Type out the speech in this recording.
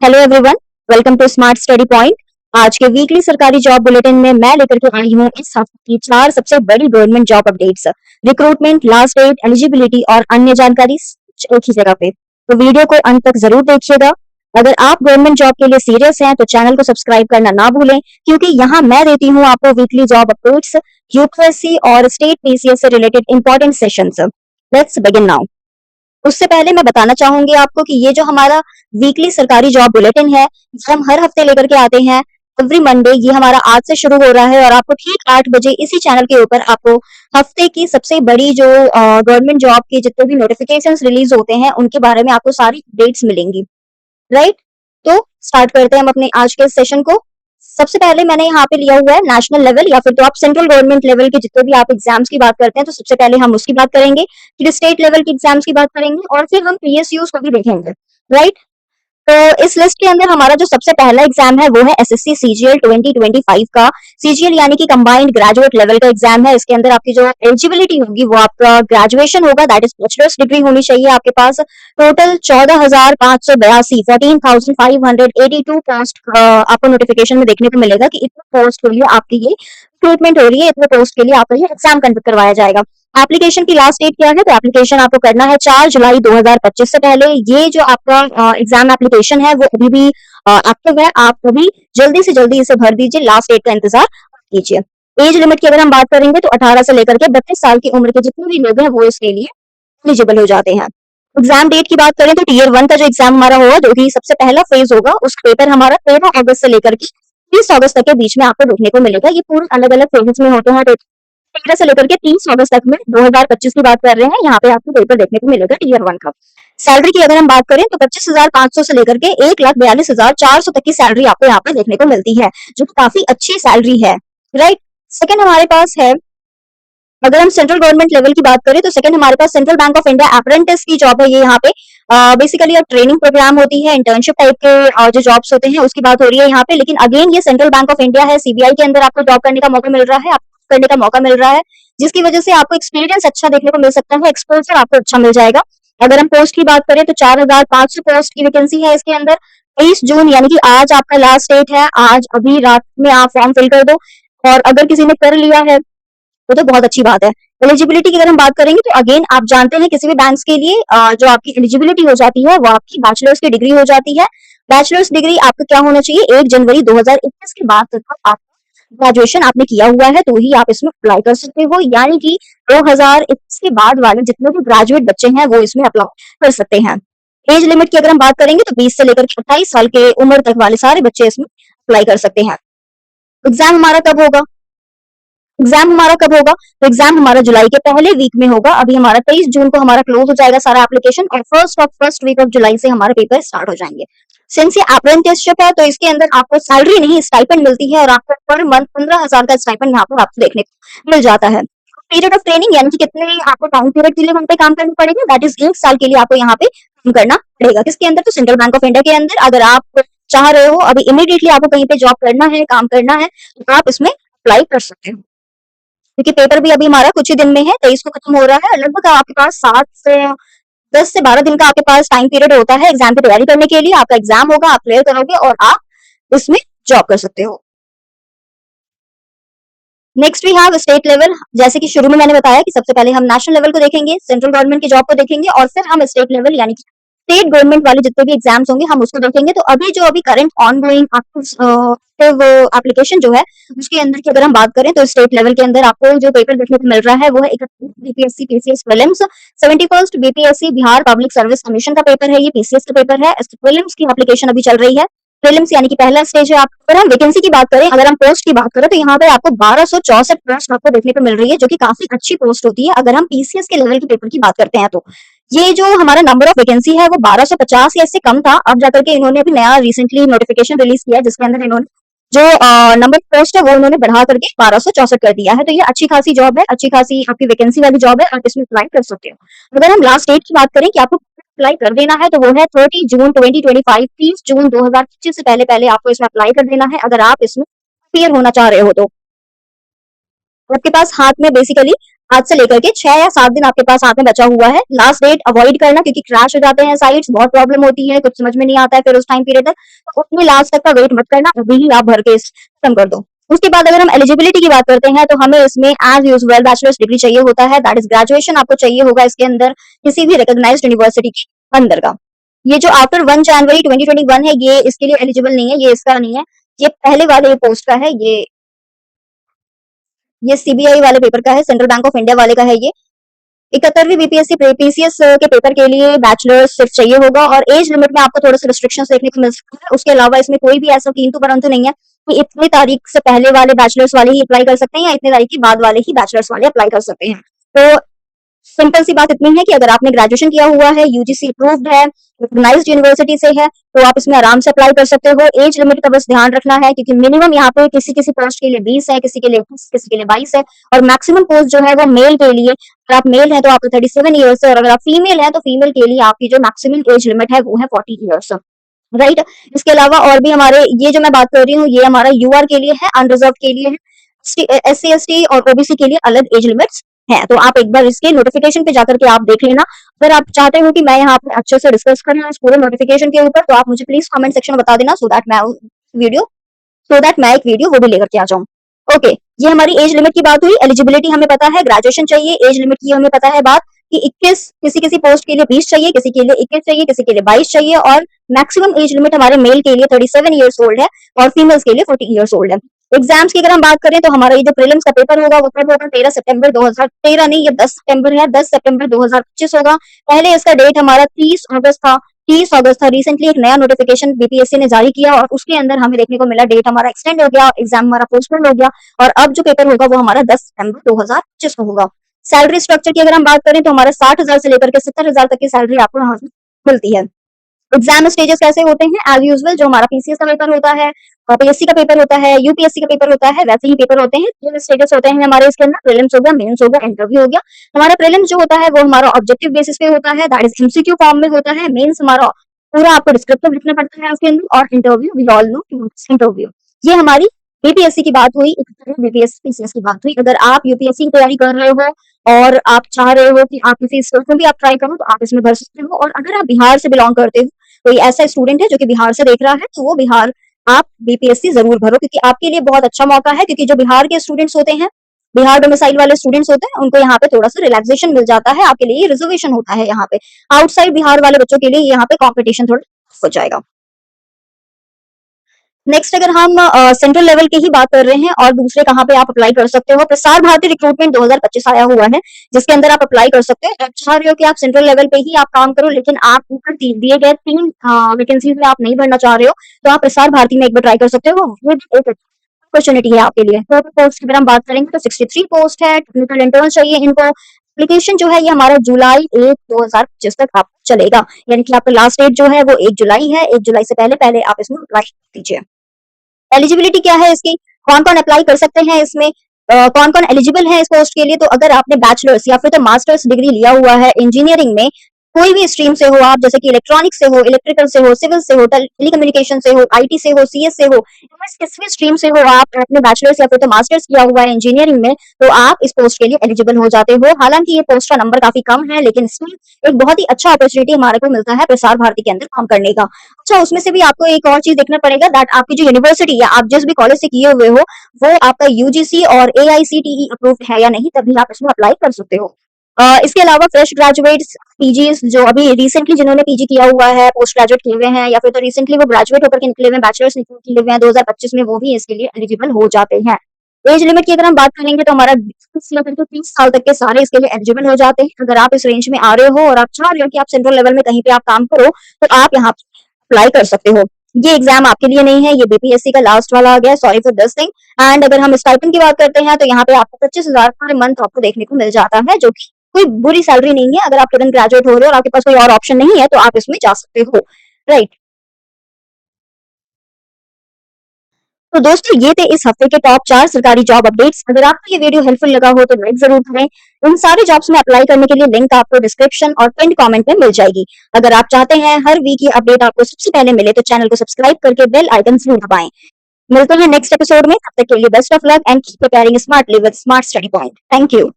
Hello everyone, welcome to smart study point. आज के weekly सरकारी जॉब बुलेटिन में मैं लेकर के आई हूँ इस हफ्ते की 4 सबसे बड़ी government job updates, recruitment, last date, eligibility और अन्य जानकारी एक ही जगह पे। तो वीडियो को अंत तक जरूर देखिएगा। अगर आप गवर्नमेंट जॉब के लिए सीरियस हैं तो चैनल को सब्सक्राइब करना ना भूलें, क्योंकि यहाँ मैं देती हूँ आपको वीकली जॉब अपडेट्स, यूपीएससी और स्टेट पीसीएस से related important sessions. Let's begin now. उससे पहले मैं बताना चाहूंगी आपको कि ये जो हमारा वीकली सरकारी जॉब बुलेटिन है, ये हम हर हफ्ते लेकर के आते हैं एवरी मंडे। ये हमारा आज से शुरू हो रहा है और आपको ठीक 8 बजे इसी चैनल के ऊपर आपको हफ्ते की सबसे बड़ी जो गवर्नमेंट जॉब के जितने भी नोटिफिकेशंस रिलीज होते हैं उनके बारे में आपको सारी अपडेट्स मिलेंगी। राइट, तो स्टार्ट करते हैं हम अपने आज के सेशन को। सबसे पहले मैंने यहाँ पे लिया हुआ है नेशनल लेवल या फिर तो आप सेंट्रल गवर्नमेंट लेवल के जितने भी आप एग्जाम्स की बात करते हैं, तो सबसे पहले हम उसकी बात करेंगे, फिर स्टेट लेवल के एग्जाम्स की बात करेंगे और फिर हम पीएसयूज को भी देखेंगे। राइट, तो इस लिस्ट के अंदर हमारा जो सबसे पहला एग्जाम है वो है एसएससी सीजीएल 2025 का। सीजीएल यानी कि कंबाइंड ग्रेजुएट लेवल का एग्जाम है। इसके अंदर आपकी जो एलिजिबिलिटी होगी वो आपका ग्रेजुएशन होगा, दैट इज बैचलर्स डिग्री होनी चाहिए आपके पास। टोटल 14,582 14,582 पोस्ट आपको नोटिफिकेशन में देखने को मिलेगा कि इतने पोस्ट के लिए आपकी ये रिक्रूटमेंट हो रही है, इतने पोस्ट के लिए आपका ये एग्जाम कंडक्ट करवाया जाएगा। एप्लीकेशन की लास्ट डेट क्या है? तो एप्लीकेशन आपको करना है 4 जुलाई 2025 से पहले। ये जो आपका एग्जाम एप्लीकेशन है वो अभी भी एक्टिव है, आप अभी जल्दी से जल्दी इसे भर दीजिए, लास्ट डेट का इंतजार कीजिए। एज लिमिट की अगर हम बात करेंगे तो 18 से लेकर के 32 साल की उम्र के जितने भी लोग हैं वो इसके लिए एलिजिबल हो जाते हैं। एग्जाम डेट की बात करें तो टीयर 1 का जो एग्जाम हमारा होगा, जो कि सबसे पहला फेज होगा, उसका पेपर हमारा 13 अगस्त से लेकर के 30 अगस्त तक के बीच में आपको देखने को मिलेगा। ये पूरे अलग अलग फेजेस में होते हैं। 13 से लेकर के 30 अगस्त तक में 2025 की बात कर रहे हैं, यहाँ पे आपको पेपर देखने को मिलेगा टीयर 1 का। सैलरी की अगर हम बात करें तो 25,500 से लेकर के 1,42,400 तक की सैलरी आपको यहाँ पे देखने को मिलती है, जो काफी अच्छी सैलरी है। राइट, सेकंड हमारे पास है, अगर हम सेंट्रल गवर्नमेंट लेवल की बात करें तो सेकंड हमारे पास Central Bank of India apprentice की जॉब है। ये यहाँ पे बेसिकली ट्रेनिंग प्रोग्राम होती है, इंटर्नशिप टाइप के जो जॉब्स होते हैं उसकी बात हो रही है यहाँ पे। लेकिन अगेन ये सेंट्रल बैंक ऑफ इंडिया है, सीबीआई के अंदर आपको जॉब करने का मौका मिल रहा है, आपको करने का मौका मिल रहा है, जिसकी वजह से आपको एक्सपीरियंस अच्छा देखने को मिल सकता है, एक्सपोजर आपको अच्छा मिल जाएगा। अगर हम पोस्ट की बात करें तो 4,500 पोस्ट की वैकेंसी है इसके अंदर। 23 जून यानी कि आज आपका लास्ट डेट है, आज अभी रात में आप फॉर्म फिल कर दो। और अगर किसी ने कर लिया है वो तो बहुत अच्छी बात है। एलिजिबिलिटी की अगर हम बात करेंगे तो अगेन आप जानते हैं किसी भी बैंक के लिए जो आपकी एलिजिबिलिटी हो जाती है वो आपकी बैचलर्स की डिग्री हो जाती है। बैचलर्स डिग्री आपका क्या होना चाहिए? 1 जनवरी 2021 के बाद तक आप ग्रेजुएशन आपने किया हुआ है तो ही आप इसमें अप्लाई कर सकते हो, यानी कि 2021 के बाद वाले जितने भी ग्रेजुएट बच्चे हैं वो इसमें अप्लाई कर सकते हैं। एज लिमिट की अगर हम बात करेंगे तो 20 से लेकर 28 साल के उम्र तक वाले सारे बच्चे इसमें अप्लाई कर सकते हैं। एग्जाम हमारा कब होगा? तो एग्जाम हमारा जुलाई के पहले वीक में होगा। अभी हमारा 23 जून को हमारा क्लोज हो जाएगा सारा एप्लीकेशन और फर्स्ट वीक ऑफ जुलाई से हमारे पेपर स्टार्ट हो जाएंगे। सिंस ये अप्रेंटिसशिप है तो इसके अंदर आपको सैलरी नहीं स्टाइपेंड मिलती है और आपको पर मंथ 15,000 का स्टाइपेंड यहाँ पर आपको देखने को मिल जाता है। पीरियड ऑफ ट्रेनिंग यानी कि कितने आपको टाइम पीरियड के लिए वहाँ पे काम करना पड़ेगा, दैट इज 1 साल के लिए आपको यहाँ पे काम करना पड़ेगा। किसके अंदर? तो सेंट्रल बैंक ऑफ इंडिया के अंदर। अगर आप चाह रहे हो अभी इमीडिएटली आपको कहीं पे जॉब करना है, काम करना है, तो आप इसमें अप्लाई कर सकते हो, क्योंकि पेपर भी अभी हमारा कुछ ही दिन में है, 23 को खत्म हो रहा है। लगभग आपके पास 10 से 12 दिन का आपके पास टाइम पीरियड होता है एग्जाम की तैयारी करने के लिए। आपका एग्जाम होगा, आप क्लियर करोगे और आप इसमें जॉब कर सकते हो। Next we have state level. जैसे कि शुरू में मैंने बताया कि सबसे पहले हम नेशनल लेवल को देखेंगे, सेंट्रल गवर्नमेंट की जॉब को देखेंगे और फिर हम स्टेट लेवल यानी कि स्टेट गवर्नमेंट वाले जितने भी एग्जाम्स होंगे हम उसको देखेंगे। तो अभी करंट ऑनगोइंग एक्टिव एप्लीकेशन जो है उसके अंदर की अगर हम बात करें तो स्टेट लेवल के अंदर आपको जो पेपर देखने को मिल रहा है वो है 31 BPSC PCS prelims, 71 BPSC Bihar public service commission का पेपर है, ये पीसीएस का पेपर है। प्रीलिम्स की एप्लीकेशन अभी चल रही है। प्रीलिम्स यानी कि पहला स्टेज है। अगर हम वैकेंसी की बात करें, अगर हम पोस्ट की बात करें तो यहाँ पे आपको 1264 पोस्ट आपको देखने को मिल रही है, जो कि काफी अच्छी पोस्ट होती है अगर हम पीसीएस के लेवल के पेपर की बात करते हैं। तो ये जो हमारा नंबर ऑफ वैकेंसी है वो 1250 या इससे कम था, अब जाकर के इन्होंने अभी नया रिसेंटली नोटिफिकेशन रिलीज किया जिसके अंदर इन्होंने जो नंबर पोस्ट है वो उन्होंने बढ़ा करके 1264 कर दिया है। तो ये अच्छी खासी जॉब है, अच्छी खासी आपकी वैकेंसी वाली जॉब है, आप इसमें अप्लाई कर सकते हो। अगर हम लास्ट डेट की बात करें कि आपको अप्लाई कर देना है तो वो है 30 जून 2025, 30 जून 2025 से पहले पहले आपको इसमें अप्लाई कर देना है अगर आप इसमें क्लियर होना चाह रहे हो। तो आपके पास हाथ में बेसिकली आज से लेकर के 6 या 7 दिन आपके पास हाथ में बचा हुआ है। लास्ट डेट अवॉइड करना, क्योंकि क्रैश हो जाते हैं साइट्स, बहुत प्रॉब्लम होती है, कुछ समझ में नहीं आता है फिर उस टाइम पीरियड तक। तो उतनी लास्ट तक का वेट मत करना, अभी ही आप भर के खत्म कर दो। उसके बाद अगर हम एलिजिबिलिटी की बात करते हैं, तो हमें इसमें एज यूजुअल बैचलर्स डिग्री चाहिए होता है, दैट इज ग्रेजुएशन आपको चाहिए होगा इसके अंदर, किसी भी रिकॉग्नाइज्ड यूनिवर्सिटी के अंदर का। ये जो आफ्टर 1 जनवरी 2021 है, ये इसके लिए एलिजिबल नहीं है, ये इसका नहीं है। ये पहले वाले पोस्ट का है, ये सीबीआई वाले पेपर का है, सेंट्रल बैंक ऑफ इंडिया वाले का है ये। 71वीं बीपीएससी पीसीएस के पेपर के लिए बैचलर्स सिर्फ चाहिए होगा, और एज लिमिट में आपको थोड़ा सा रिस्ट्रिक्शंस देखने को मिल सकता है। उसके अलावा इसमें कोई भी ऐसा किंतु परंतु नहीं है कि इतनी तारीख से पहले वाले बैचलर्स वाले ही अप्लाई कर सकते हैं या इतनी तारीख के बाद वाले ही बैचलर्स वाले अप्लाई कर सकते हैं। तो सिंपल सी बात इतनी है कि अगर आपने ग्रेजुएशन किया हुआ है, यूजीसी अप्रूव्ड है, रिकॉग्नाइज्ड यूनिवर्सिटी से है, तो आप इसमें आराम से अप्लाई कर सकते हो। एज लिमिट का बस ध्यान रखना है, क्योंकि मिनिमम यहाँ पे किसी किसी पोस्ट के लिए 20 है, किसी के लिए 21, किसी के लिए 22 है, और मैक्सिमम पोस्ट जो है वो मेल के लिए, अगर आप मेल है तो आपको 37 ईयर्स है, और अगर आप फीमेल है तो फीमेल के लिए आपकी जो मैक्सिमम एज लिमिट है वो है 40 ईयर्स। राइट। इसके अलावा और भी हमारे, ये जो मैं बात कर रही हूँ, ये हमारा यूआर के लिए है, अनरिजर्व के लिए है, एससी एसटी और ओबीसी के लिए अलग एज लिमिट्स है। तो आप एक बार इसके नोटिफिकेशन पे जाकर के आप देख लेना। अगर आप चाहते हो कि मैं यहाँ पे अच्छे से डिस्कस करूँ इस पूरे नोटिफिकेशन के ऊपर, तो आप मुझे प्लीज कमेंट सेक्शन में बता देना, सो दैट मैं एक वीडियो वो भी लेकर के आ जाऊँ। ओके, ये हमारी एज लिमिट की बात हुई। एलिजिबिलिटी हमें पता है, ग्रेजुएशन चाहिए। एज लिमिट की हमें पता है बात कि 21, किसी किसी पोस्ट के लिए 20 चाहिए, किसी के लिए 21 चाहिए, किसी के लिए 22 चाहिए, और मैक्सिमम एज लिमिट हमारे मेल के लिए 37 ईयर्स ओल्ड है और फीमेल्स के लिए 40 ईयर्स ओल्ड है। एग्जाम्स की अगर हम बात करें, तो हमारा ये जो प्रीलिम्स का पेपर होगा वो कब होगा? 13 सितंबर 2013 नहीं, ये 10 सितंबर है, 10 सितंबर 2025 होगा। पहले इसका डेट हमारा 30 अगस्त था, 30 अगस्त था। रिसेंटली एक नया नोटिफिकेशन बीपीएससी ने जारी किया, और उसके अंदर हमें देखने को मिला डेट हमारा एक्सटेंड हो गया, एग्जाम हमारा पोस्टपोन हो गया, और अब जो पेपर होगा वो हमारा 10 सितंबर 2025 को होगा। सैलरी स्ट्रक्चर की अगर हम बात करें, तो हमारा 60,000 से लेकर के 70,000 तक की सैलरी आपको यहाँ से मिलती है। एग्जाम स्टेजेस कैसे होते हैं? एज यूजुअल जो हमारा पीसीएस का पेपर होता है, पीएससी का पेपर होता है, यूपीएससी का पेपर होता है, वैसे ही पेपर होते हैं। जो स्टेजेस होते हैं हमारे इसके अंदर, प्रीलिम्स हो गया, मेंस हो गया, इंटरव्यू हो गया। हमारा प्रीलिम्स जो होता है वो हमारा ऑब्जेक्टिव बेसिस पे होता है, दैट इज एमसीक्यू फॉर्म में होता है। मेंस हमारा पूरा आपको डिस्क्रिप्टिव लिखना पड़ता है उसके अंदर, और interview we all know interview. ये हमारी बीपीएससी की बात हुई, बीपीएससी पीसीएस की बात हुई। अगर आप यूपीएससी की तैयारी कर रहे हो और आप चाह रहे हो कि आप किसी स्टेट में भी आप ट्राई करो, तो आप इसमें भर सकते हो। और अगर आप बिहार से बिलोंग करते हो, कोई ऐसा स्टूडेंट है जो कि बिहार से देख रहा है, तो वो बिहार आप बीपीएससी जरूर भरो, क्योंकि आपके लिए बहुत अच्छा मौका है। क्योंकि जो बिहार के स्टूडेंट्स होते हैं, बिहार डोमिसाइल वाले स्टूडेंट्स होते हैं, उनको यहाँ पे थोड़ा सा रिलैक्सेशन मिल जाता है, आपके लिए रिजर्वेशन होता है यहाँ पे। आउटसाइड बिहार वाले बच्चों के लिए यहाँ पे कॉम्पिटिशन थोड़ा हो जाएगा। नेक्स्ट अगर हम सेंट्रल लेवल की ही बात कर रहे हैं और दूसरे कहाँ पे आप अप्लाई कर सकते हो, प्रसार भारती रिक्रूटमेंट 2025 आया हुआ है, जिसके अंदर आप अप्लाई कर सकते हो। आप चाह रहे हो कि आप सेंट्रल लेवल पे ही आप काम करो, लेकिन आप ऊपर दिए गए 3 वैकेंसीज में आप नहीं भरना चाह रहे हो, तो आप प्रसार भारती में एक बार ट्राई कर सकते हो। ये भी एक अपॉर्चुनिटी है आपके लिए। तो पोस्ट की अगर हम बात करेंगे, तो 63 पोस्ट है, टेक्निकल इंटर्न चाहिए इनको। एप्लीकेशन जो है ये हमारा जुलाई 1 2025 तक आपको चलेगा, यानी कि आपका लास्ट डेट जो है वो 1 जुलाई है। 1 जुलाई से पहले पहले आप इसमें अप्लाई कीजिए। एलिजिबिलिटी क्या है इसकी, कौन कौन अप्लाई कर सकते हैं इसमें, कौन कौन एलिजिबल है इस पोस्ट के लिए? तो अगर आपने बैचलर्स या फिर तो मास्टर्स डिग्री लिया हुआ है इंजीनियरिंग में, कोई भी स्ट्रीम से हो आप, जैसे कि इलेक्ट्रॉनिक्स से हो, इलेक्ट्रिकल से हो, सिविल से हो, टेलीकम्युनिकेशन से हो, आईटी से हो, सीएस से हो, किस भी स्ट्रीम से हो आप, आपने बैचलर्स या फिर तो मास्टर्स किया हुआ है इंजीनियरिंग में, तो आप इस पोस्ट के लिए एलिजिबल हो जाते हो। हालांकि ये पोस्ट का नंबर काफी कम है, लेकिन इसमें एक बहुत ही अच्छा अपॉर्चुनिटी हमारे को मिलता है प्रसार भारती के अंदर काम करने का। अच्छा, उसमें से भी आपको एक और चीज देखना पड़ेगा, दैट आपकी जो यूनिवर्सिटी या आप जिस भी कॉलेज से किए हुए हो, वो आपका यूजीसी और एआईसीटीई अप्रूव्ड है या नहीं, तभी आप इसमें अप्लाई कर सकते हो। इसके अलावा फ्रेश ग्रेजुएट्स, पीजी जो अभी रिसेंटली जिन्होंने पीजी किया हुआ है, पोस्ट ग्रेजुएट किए हुए हैं, या फिर तो रिसेंटली वो ग्रेजुएट होकर के निकले हुए हैं, बैचलर्स निकले हुए हैं 2025 में, वो भी इसके लिए एलिजिबल हो जाते हैं। एज लिमिट की अगर हम बात करेंगे, तो हमारा 30 साल तक के सारे इसके लिए एलिजिबल हो जाते हैं। अगर आप इस रेंज में आ रहे हो और आप चाह रहे हो कि आप सेंट्रल लेवल में कहीं पे आप काम करो, तो आप यहाँ अप्लाई कर सकते हो। ये एग्जाम आपके लिए नहीं है, ये बीपीएससी का लास्ट वाला आ गया, sorry for this thing. And अगर हम स्टाइपेंड की बात करते हैं, तो यहाँ पे आपको 25,000 पर मंथ आपको देखने को मिल जाता है, जो कि कोई बुरी सैलरी नहीं है। अगर आप तुरंत ग्रेजुएट हो रहे हो और आपके पास कोई और ऑप्शन नहीं है, तो आप इसमें जा सकते हो। राइट। तो दोस्तों, ये थे इस हफ्ते के टॉप 4 सरकारी जॉब अपडेट्स। अगर आपको ये वीडियो हेल्पफुल लगा हो, तो लाइक जरूर करें। इन सारे जॉब्स में अप्लाई करने के लिए लिंक आपको डिस्क्रिप्शन और पिन कमेंट में मिल जाएगी। अगर आप चाहते हैं हर वीक की अपडेट आपको सबसे पहले मिले, तो चैनल को सब्सक्राइब करके बेल आइकन जरूर दबाएं। मिलते हैं नेक्स्ट एपिसोड में, तब तक के लिए best of luck and keep preparing smartly with smart study point. Thank you.